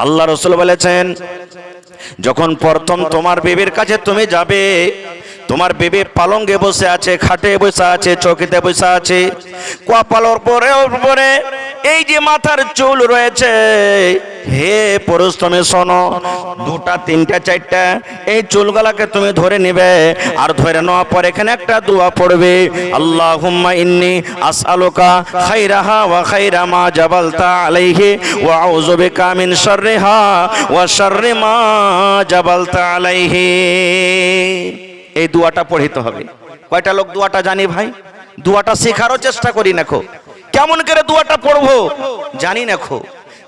আল্লাহ রাসূল বলেছেন, যখন প্রথম তোমার বিবির কাছে তুমি যাবে, তোমার বিবি পালঙ্গে বসে আছে, খাটে বসে আছে, চৌকিতে বসে আছে, কপালের উপরে এই যে মাথার চুল রয়েছে, হে পুরুষ তুমি শোনো, দুটা তিনটা চারটা এই চুলগুলাকে তুমি ধরে নিবে, আর ধরে নেওয়ার পর এখানে একটা দোয়া পড়বে, আল্লাহুম্মা ইন্নী আসআলুকা খাইরাহা ওয়া খাইরা মা জাবালতা আলাইহি ওয়া আউযু বিকা মিন শাররিহা ওয়া শাররি মা জাবালতা আলাইহি। এই দোয়াটা পড়িতে হবে। কয়টা লোক দোয়াটা জানি ভাই? দোয়াটা শেখারও চেষ্টা করি নাকো, কেমন করে দোয়াটা পড়বো জানি নাকো।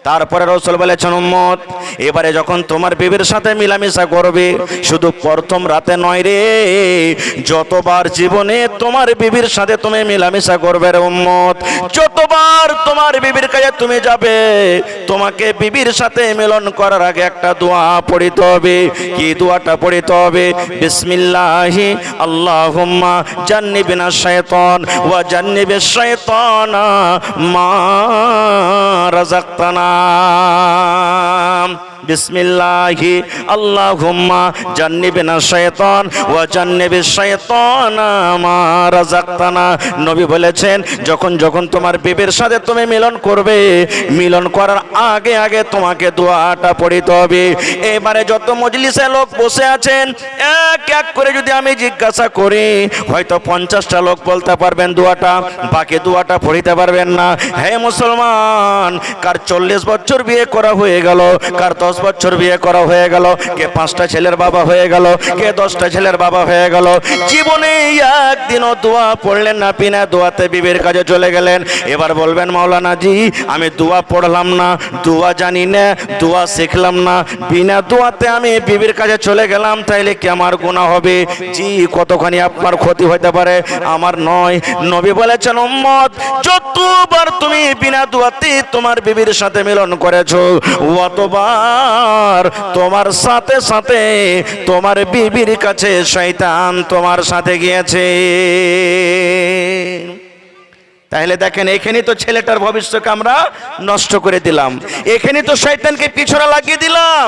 তারপরে রাসূল বলেছেন, উম্মত এবারে যখন তোমার বিবির সাথে মিলামিশা করবে, শুধু প্রথম রাতে নয় রে, যতবার জীবনে তোমার বিবির সাথে তুমি মিলামিশা করবে রে উম্মত, যতবার তোমার বিবির কাছে তুমি যাবে, তোমাকে বিবির সাথে মিলন করার আগে একটা দোয়া পড়িতে হবে। কি দোয়াটা পড়িতে হবে? বিসমিল্লাহি আল্লাহুম্মা জান্নিবিনা শাইতান ওয়া জান্নিবিশ শাইতানা মা রাযাকতানা। বিসমিল্লাহি আল্লাহুম্মা জান্নিবিনা শাইতান ওয়া জান্নিবিশ শাইতানা মা রাযাকতানা। নবী বলেছেন, যখন যখন তোমার বিবির সাথে তুমি মিলন করবে, মিলন করার আগে আগে তোমাকে দোয়াটা পড়িতে হবে। এবারে যত মজলিসে লোক বসে আছেন, এক এক করে যদি আমি জিজ্ঞাসা করি, হয়তো 50টা লোক বলতে পারবেন দোয়াটা, বাকি দোয়াটা পড়িতে পারবেন না। হে মুসলমান, কার 40 বছর বিয়ে করা হয়ে গেল, কার 10 বছর বিয়ে করা হয়ে গেল, কে 5টা ছেলের বাবা হয়ে গেল, কে 10টা ছেলের বাবা হয়ে গেল, জীবনে একদিনও দোয়া পড়লেন না, বিনা দোয়াতে বিবির কাছে চলে গেলেন। এবার বলবেন, মাওলানা জি আমি দোয়া পড়লাম না, দোয়া জানি না, দোয়া শিখলাম না, বিনা দোয়াতে আমি বিবির কাছে চলে গেলাম, তাইলে কি আমার গুনাহ হবে? জি, কতখানি আপনার ক্ষতি হতে পারে, আমার নয়। নবী বলেছেন, উম্মত যতবার তুমি বিনা দোয়াতে তোমার বিবির সাথে মিলন করেছো, অতবার তোমার সাথে সাথে তোমার বিবির কাছে শয়তান তোমার সাথে গিয়েছে। তাহলে দেখেন, এখানে তো ছেলেটার ভবিষ্যৎকে আমরা নষ্ট করে দিলাম, এখানে তো শয়তানকে পিছনে লাগিয়ে দিলাম।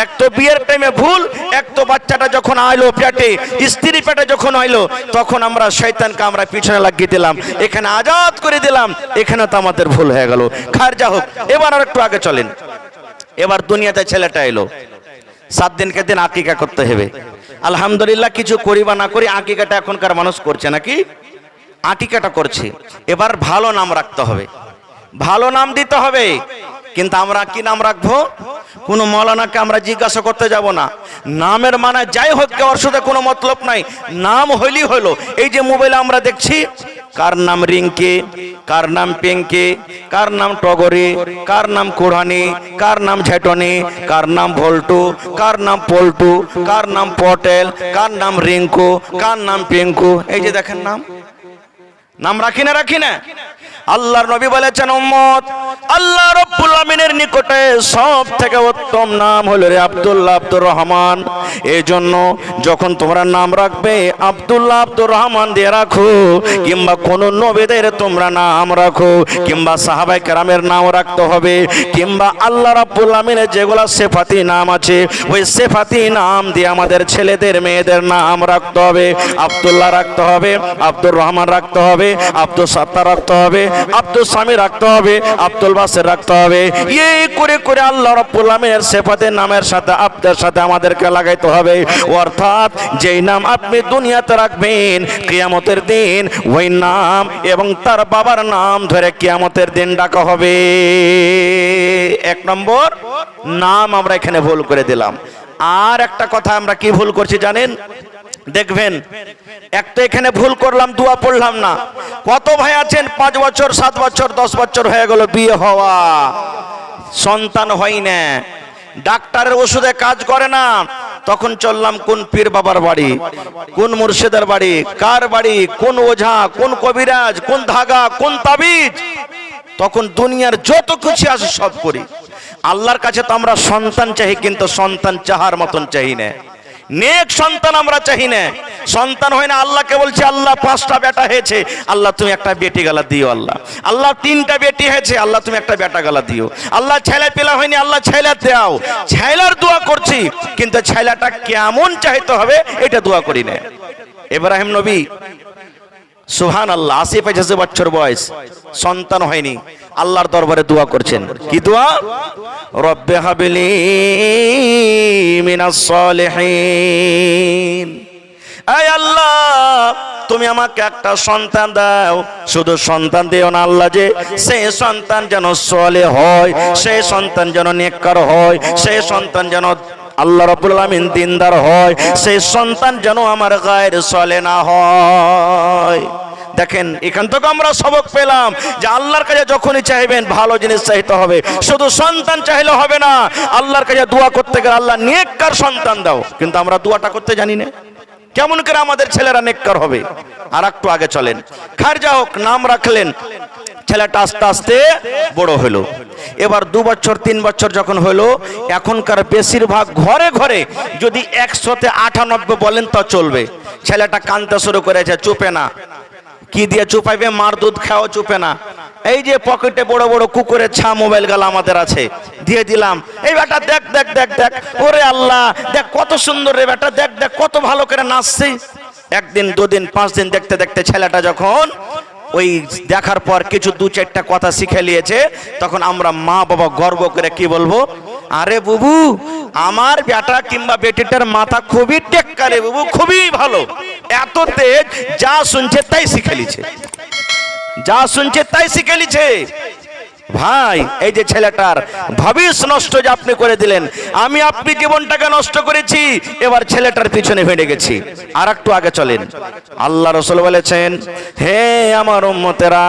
এক তো বিয়ের টাইমে ভুল, এক তো বাচ্চাটা যখন আইলো পেটে, স্ত্রী পেটে যখন আইলো, তখন আমরা শয়তানকে আমরা পিছনে লাগিয়ে দিলাম, এখানে আজাদ করে দিলাম, এখানে তো আমাদের ভুল হয়ে গেল। খার যা হোক, এবার আর একটু আগে চলেন। এবার দুনিয়াতে ছেলেটা এলো, 7 দিনকে দিন আকিকা করতে হবে। আলহামদুলিল্লাহ, কিছু করি বা না করি আকিকাটা এখনকার মানুষ করছে নাকি? আকিকাটা করছে। এবার ভালো নাম রাখতে হবে, ভালো নাম দিতে হবে। কিন্তু আমরা কি নাম রাখবো? কোনো মৌলানাকে আমরা জিজ্ঞাসা করতে যাব না। নামের মানে যাই হোক, ওর সাথে কোনো মতলব নাই, নাম হইলি হলো। এই যে মোবাইলে আমরা দেখছি, কার নাম রিঙ্কি, কার নাম পিঙ্কি, কার নাম টগরি, কার নাম কুড়ানি, কার নাম ঝেটনি, কার নাম ভল্টু, কার নাম পল্টু, কার নাম পটেল, কার নাম রিঙ্কু, কার নাম পিঙ্কু। এই যে দেখেন, নাম রাখি না, রাখি না। আল্লাহর নবী বলেছেন, উম্মত আল্লাহ রাব্বুল আমিনের নিকটে সবথেকে উত্তম নাম হলো রে আব্দুল্লাহ, আব্দুর রহমান। এই জন্য যখন তোমরা নাম রাখবে, আব্দুল্লাহ, আব্দুর রহমান দিয়ে রাখো, কিংবা কোন নবীদের তোমরা নাম রাখো, কিংবা সাহাবায়ে কেরামের নাম রাখতে হবে, কিংবা আল্লাহ রাব্বুল আমিনের যেগুলা সিফাতি নাম আছে, ওই সিফাতি নাম দিয়ে আমাদের ছেলেদের মেয়েদের নাম রাখতে হবে। আব্দুল্লাহ রাখতে হবে, আব্দুর রহমান রাখতে হবে, আব্দুল সাত্তার রাখতে হবে, আব্দুল সামি রাখতে হবে, আব্দুল বাসির রাখতে হবে। এই করে করে আল্লাহ রাব্বুল আমিনের সিফাতের নামের সাথে আপনার সাথে আমাদেরকে লাগাইতে হবে। অর্থাৎ যেই নাম আপনি দুনিয়াতে রাখবেন, কিয়ামতের দিন ওই নাম এবং তার বাবার নাম ধরে কিয়ামতের দিন ডাকা হবে। 1 নম্বর নাম আমরা এখানে ভুল করে দিলাম। আর একটা কথা আমরা কি ভুল করছি জানেন? দেখবেন, এক তো এখানে ভুল করলাম, দোয়া পড়লাম না। কত ভাই আছেন 5 বছর 7 বছর 10 বছর হয়ে গেল বিয়ে হওয়া, সন্তান হয় না, ডাক্তারের ওষুধে কাজ করে না, তখন চললাম কোন পীর বাবার বাড়ি, কোন মুর্শিদের বাড়ি, কার বাড়ি, কোন ওঝা, কোন কবিরাজ, কোন ধাগা, কোন তাবিজ, তখন দুনিয়ার যত কিছু আছে সব করি। আল্লাহর কাছে তো আমরা সন্তান চাই, কিন্তু সন্তান চাহার মতন চাই না। নেক সন্তান আমরা চাই না। সন্তান হয় না, আল্লাহকে বলছে আল্লাহ 5টা বেটা হয়েছে, আল্লাহ তুমি একটা বেটি গালা দিও। আল্লাহ আল্লাহ 3টা বেটি হয়েছে, আল্লাহ তুমি একটা বেটা গালা দিও। আল্লাহ ছেলে পেলা হয়নি, আল্লাহ ছেলে দাও। ছেলের দোয়া করছি, কিন্তু ছেলেটা কেমন চাইতে হবে এটা দোয়া করি না। ইব্রাহিম নবী সুবহানাল্লাহ 80-85 বছর বয়স, সন্তান হয়নি, আল্লাহর দরবারে দোয়া করছেন। কি দোয়া? রব্বে হাবলি মিনাস সলিহিন। আয় আল্লাহ তুমি আমাকে একটা সন্তান দাও। শুধু সন্তান দিও না আল্লাহ, যে সেই সন্তান যেন সলেহ হয়, সেই সন্তান যেন নেককার হয়, সেই সন্তান যেন আল্লাহ রাব্বুল আলামিন দিনদার হয়, সেই সন্তান যেন আমার গায়ের চলে না হয়। দেখেন এখান থেকে আমরা সবক পেলাম যে আল্লাহর কাছে যখনই চাইবেন ভালো জিনিস চাইতে হবে, শুধু সন্তান চাইলে হবে না। আল্লাহর কাছে দোয়া করতে গেলে আল্লাহ নেককার সন্তান দাও, কিন্তু আমরা দোয়াটা করতে জানি না। কেমন করে আমাদের ছেলেরা নেককার হবে? আর একটু আগে চলেন। খারজা হোক নাম রাখলেন, ছেলেটা আস্তে আস্তে বড় হলো। এবার 2 বছর 3 বছর যখন হলো, এখনকার বেশিরভাগ ঘরে ঘরে যদি 100-98 বলেন তা চলবে, ছেলেটা কাঁদতে শুরু করেছে, চুপে না। কি দিয়ে চুপাইবে? মার দুধ খাও, চুপে না। এই যে পকেটে বড় বড় কুকুরের ছা মোবাইল গালা আমাদের আছে, দিয়ে দিলাম। এই বেটা দেখ দেখ দেখ দেখ, ওরে আল্লাহ দেখ কত সুন্দর রে বেটা, দেখ দেখ কত ভালো করে নাচছে। 1 দিন 2 দিন 5 দিন দেখতে দেখতে ছেলেটা যখন ওই দেখার পর কিছু 2-4টা কথা শিখে নিয়েছে, তখন আমরা মা বাবা গর্ব করে কি বলবো? আরে বুবু আমার বেটা কিংবা বেটিটার মাথা খুবই টেক্কা রে বুবু, খুবই ভালো, এত তেজ, যা শুনছে তাই শিখে লিছে, যা শুনছে তাই শিখে লিছে। ভাই এই যে ছেলেটার ভবিষ্যৎ নষ্ট যে আপনি করে দিলেন, আমি আপনি জীবনটাকে নষ্ট করেছি, এবার ছেলেটার পিছনে ভেড়ে গেছি। আর একটু আগে চলেন। আল্লাহ রাসূল বলেছেন, হে আমার উম্মতেরা,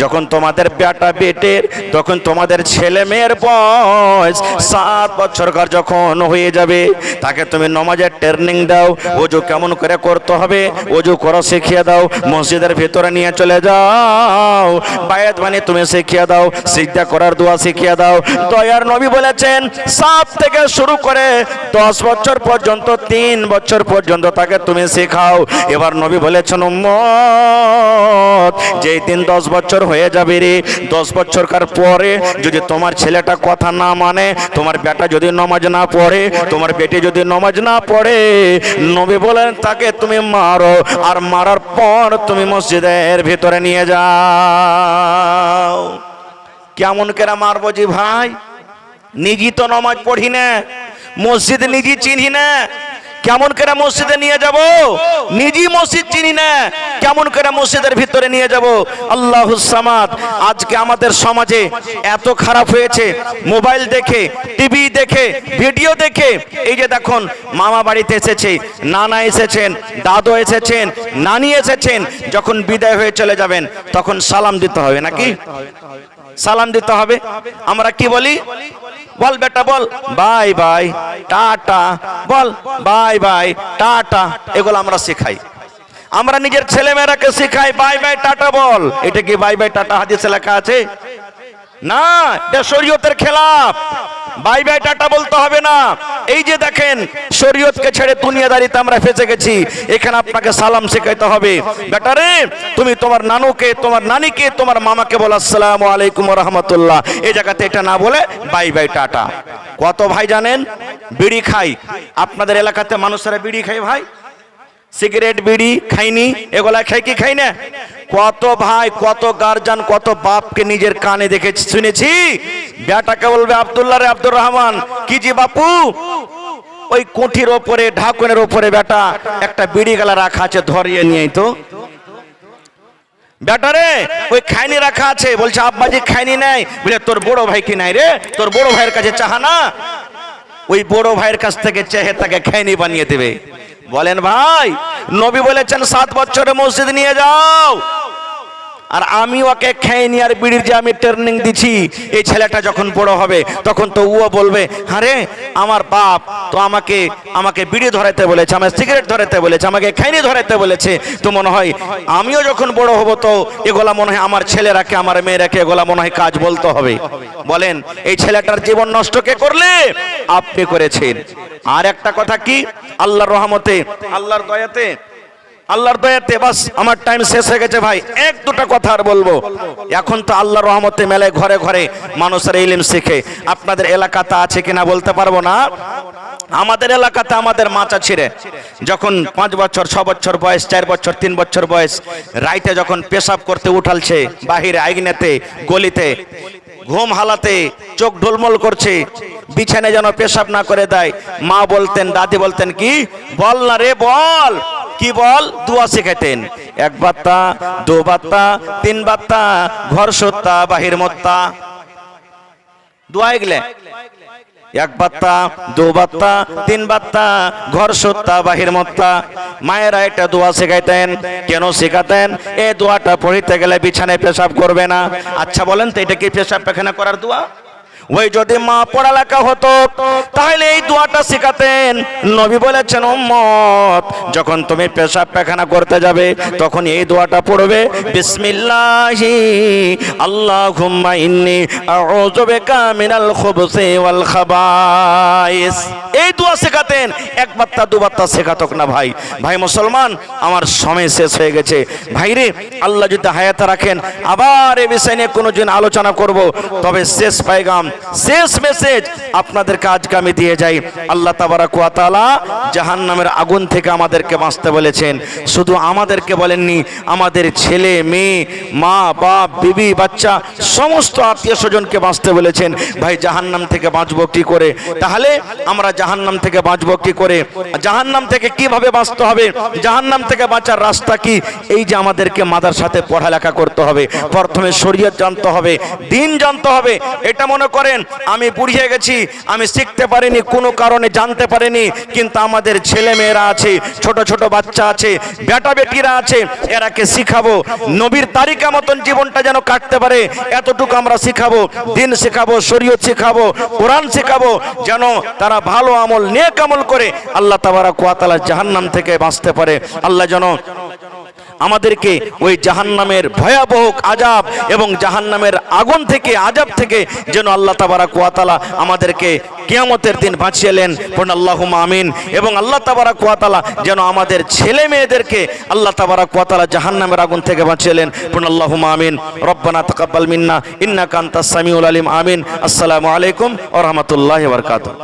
যখন তোমাদের বেটা বেটের, তখন তোমাদের ছেলে মেয়ের বয়স 7 বছরকার যখন হয়ে যাবে, তাকে তুমি নামাজের ট্রেনিং দাও, ওযু কেমন করে করতে হবে ওযু করা শিখিয়ে দাও, মসজিদের ভিতরে নিয়ে চলে যাও, বায়াত মানে তুমি শিখিয়ে দাও, সিজদা করার দোয়া শিখিয়ে দাও। দয়ার নবী বলেছেন 7 থেকে শুরু করে 10 বছর পর্যন্ত, 3 বছর পর্যন্ত তাকে তুমি শেখাও। এবার নবী বলেছেন, উম্মত যেই দিন 10 বছর হয়ে যাবে রে, 10 বছরকার পরে যদি তোমার ছেলেটা কথা না মানে, তোমার বেটা যদি নামাজ না পড়ে, তোমার বেটি যদি নামাজ না পড়ে, নবী বলেন তাকে তুমি মারো, আর মারার পর তুমি মসজিদের ভিতরে নিয়ে যাও। কেমন করে মারবো জি ভাই? নিজে তো নামাজ পড়ি না, মসজিদ নিজে চিনি না, কেমন করে মসজিদে নিয়ে যাব? নিজে মসজিদ চিনি না, কেমন করে মসজিদের ভিতরে নিয়ে যাব? আল্লাহুস সামাদ। আজকে আমাদের সমাজে এত খারাপ হয়েছে, মোবাইল দেখে, টিভি দেখে, ভিডিও দেখে। এই যে দেখুন, মামা বাড়িতে এসেছে, নানা এসেছেন, দাদু এসেছেন, নানি এসেছেন, যখন বিদায় হয়ে চলে যাবেন তখন সালাম দিতে হবে নাকি? সালাম দিতে হবে। আমরা কি বলি? বল বেটা বল বাই বাই টাটা, বল বাই বাই টাটা, এগুলো আমরা শেখাই। আমরা নিজের ছেলে মেয়েরাকে শেখাই বাই বাই টাটা বল। এটা কি বাই বাই টাটা হাদিসে লেখা আছে? না, এটা শরীয়তের খেলাফ। বাই বাই টাটা বলতে হবে না। এই যে দেখেন, শরীয়তকে ছেড়ে দুনিয়াদারিতে আমরা ফেসে গেছি। এখানে আপনাকে সালাম শেখাইতে হবে। বেটা রে, তুমি তোমার নানুকে, তোমার নানিকে, তোমার মামাকে বলো আসসালামু আলাইকুম ওয়া রাহমাতুল্লাহ। এই জায়গাতে এটা না বলে বাই বাই টাটা। কত ভাই জানেন বিড়ি খাই? আপনাদের এলাকাতে মানুষেরা বিড়ি খায় ভাই, সিগারেট বিড়ি খাইনি, এগুলা খাই কি খাই না? কত ভাই, কত গার্জিয়ান, কত বাপকে নিজের কানে দেখে শুনেছি, বেটাকে বলবে আব্দুল্লাহ রে আব্দুর রহমান, কি জি বাপু, ওই কুঠির ওপরে, ঢাকুনের ওপরে বেটা একটা বিড়ি গালা রাখা আছে, ধরিয়ে নিয়ে তো। বেটারে ওই খাইনি রাখা আছে, বলছে আব্বাজি খাইনি নাই, বলে তোর বড় ভাই কি নাই রে, তোর বড় ভাইয়ের কাছে চাহা না, ওই বড় ভাইয়ের কাছ থেকে চেহে তাকে খাইনি বানিয়ে দেবে। বলেন ভাই, নবী বলেছেন 7 বছরে মসজিদ নিয়ে যাও। আর আমি ওকে খাইনি আর বিড়ির যে আমি ট্রেনিং দিচ্ছি, এই ছেলেটা যখন বড় হবে তখন তো ও বলবে, আরে আমার বাপ তো আমাকে বিড়ি ধরাইতে বলেছে, আমাকে সিগারেট ধরাইতে বলেছে, আমাকে খৈনি ধরাইতে বলেছে, তো মনে হয় আমিও যখন বড় হব তো এগুলা মনে হয় আমার ছেলেরাকে আমার মেয়েরাকে এগুলা মনে হয় কাজ বলতে হবে। বলেন এই ছেলেটার জীবন নষ্ট কে করলে? আপনি করেছেন। আর একটা কথা কি, আল্লাহর রহমতে, আল্লাহর দয়াতে বাস আমার টাইম শেষ হয়ে গেছে ভাই। এক দুটা কথা আর বলবো। এখন তো আল্লাহর রহমতে মেলায় ঘরে ঘরে মানুষের ইলম শিখে। আপনাদের এলাকাতে আছে কিনা বলতে পারবো না। আমাদের এলাকাতে আমাদের মাচা ছিঁড়ে যখন 5 বছর 6 বছর বয়স, 4 বছর 3 বছর বয়স, রাইতে যখন পেশাব করতে উঠালছে বাহিরে আইগনেতে গলিতে, ঘুম হালাতে চোখ ঢোলমল করছে, বিছানায় যেন পেশাব না করে দেয়, মা বলতেন, দাদি বলতেন কি, বল না রে বল, কি বল? দোয়া শেখাতেন। 1 বাত্তা 2 বাত্তা 3 বাত্তা, ঘর সত্তা বাহির মত্তা, দোয়া এগুলো 1 বাত্তা 2 বাত্তা 3 বাত্তা, ঘর সত্তা বাহির মত্তা। মায়েরা একটা দোয়া শেখাইতেন। কেন শেখাতেন? এই দোয়াটা পড়িতে গেলে বিছানায় পেশাব করবে না। আচ্ছা বলেন তো এটা কি পেশাব পায়খানা করার দোয়া? ওই যদি মা পড়ালেখা হতো তাহলে এই দোয়াটা শেখাতেন। নবী বলেছেন, উম্মত যখন তুমি পেশাব পায়খানা করতে যাবে তখন এই দোয়াটা পড়বে, বিসমিল্লাহি আল্লাহুম্মা ইন্নী আউযু বিকা মিনাল খুবুসি ওয়াল খাবাইস। এই দোয়া শেখাতেন। 1 বাত্তা 2 বাত্তা শেখাতক না ভাই। ভাই মুসলমান, আমার সময় শেষ হয়ে গেছে। ভাইরে, আল্লাহ যদি হায়াতে রাখেন আবার এই বিষয় নিয়ে কোনো দিন আলোচনা করব। তবে শেষ পায়গাম, শেষ মেসেজ আপনাদেরকে আজকে আমি দিয়ে যাই। আল্লাহ তাবারাক ওয়া তাআলা জাহান্নামের আগুন থেকে আমাদেরকে বাঁচতে বলেছেন। শুধু আমাদেরকে বলেননি, আমাদের ছেলে মেয়ে, মা বাপ, বিবি বাচ্চা, সমস্ত আত্মীয় স্বজনকে বাঁচতে বলেছেন। ভাই জাহান্নাম থেকে বাঁচবো কি করে? তাহলে আমরা জাহান্নাম থেকে বাঁচবো কি করে? জাহান্নাম থেকে কিভাবে বাঁচতে হবে? জাহান্নাম থেকে বাঁচার রাস্তা কি? এই যে আমাদেরকে মাদ্রাসাতে পড়ালেখা করতে হবে, প্রথমে শরীয়ত জানতে হবে, দিন জানতে হবে। এটা মনে করেন আমি বুড়িয়ে গেছি, আমি শিখতে পারিনি, কোনো কারণে জানতে পারিনি, কিন্তু আমাদের ছেলে মেয়েরা আছে, ছোট ছোট বাচ্চা আছে, বেটা বেটিরা আছে, এরাকে শিখাবো নবীর তারিকা মতন জীবনটা যেন কাটতে পারে, এতটুকু আমরা শিখাবো। দিন শেখাবো, শরীয়ত শেখাবো, কোরআন শেখাবো, যেন তারা ভালো আমল, নেক আমল করে আল্লাহ তাবারাক ওয়া তাআলা জাহান্নাম থেকে বাঁচতে পারে। আল্লাহ যেন আমাদেরকে ওই জাহান্নামের ভয়াবহ আযাব এবং জাহান্নামের আগুন থেকে, আযাব থেকে যেন আল্লাহ তাবারাক ওয়া তাআলা আমাদেরকে কিয়ামতের দিন বাঁচিয়েলেন। পড়ুন আল্লাহুম্মা আমিন। এবং আল্লাহ তাবারাক ওয়া তাআলা যেন আমাদের ছেলে মেয়েদেরকে আল্লাহ তাবারাক ওয়া তাআলা জাহান্নামের আগুন থেকে বাঁচিয়েলেন। পড়ুন আল্লাহুম্মা আমিন। রব্বানা তাকাব্বাল মিন্না ইন্নাকা আনতাস সামিউল আলিম। আমিন। আসসালামু আলাইকুম ওয়া রাহমাতুল্লাহি ওয়া বারাকাতুহু।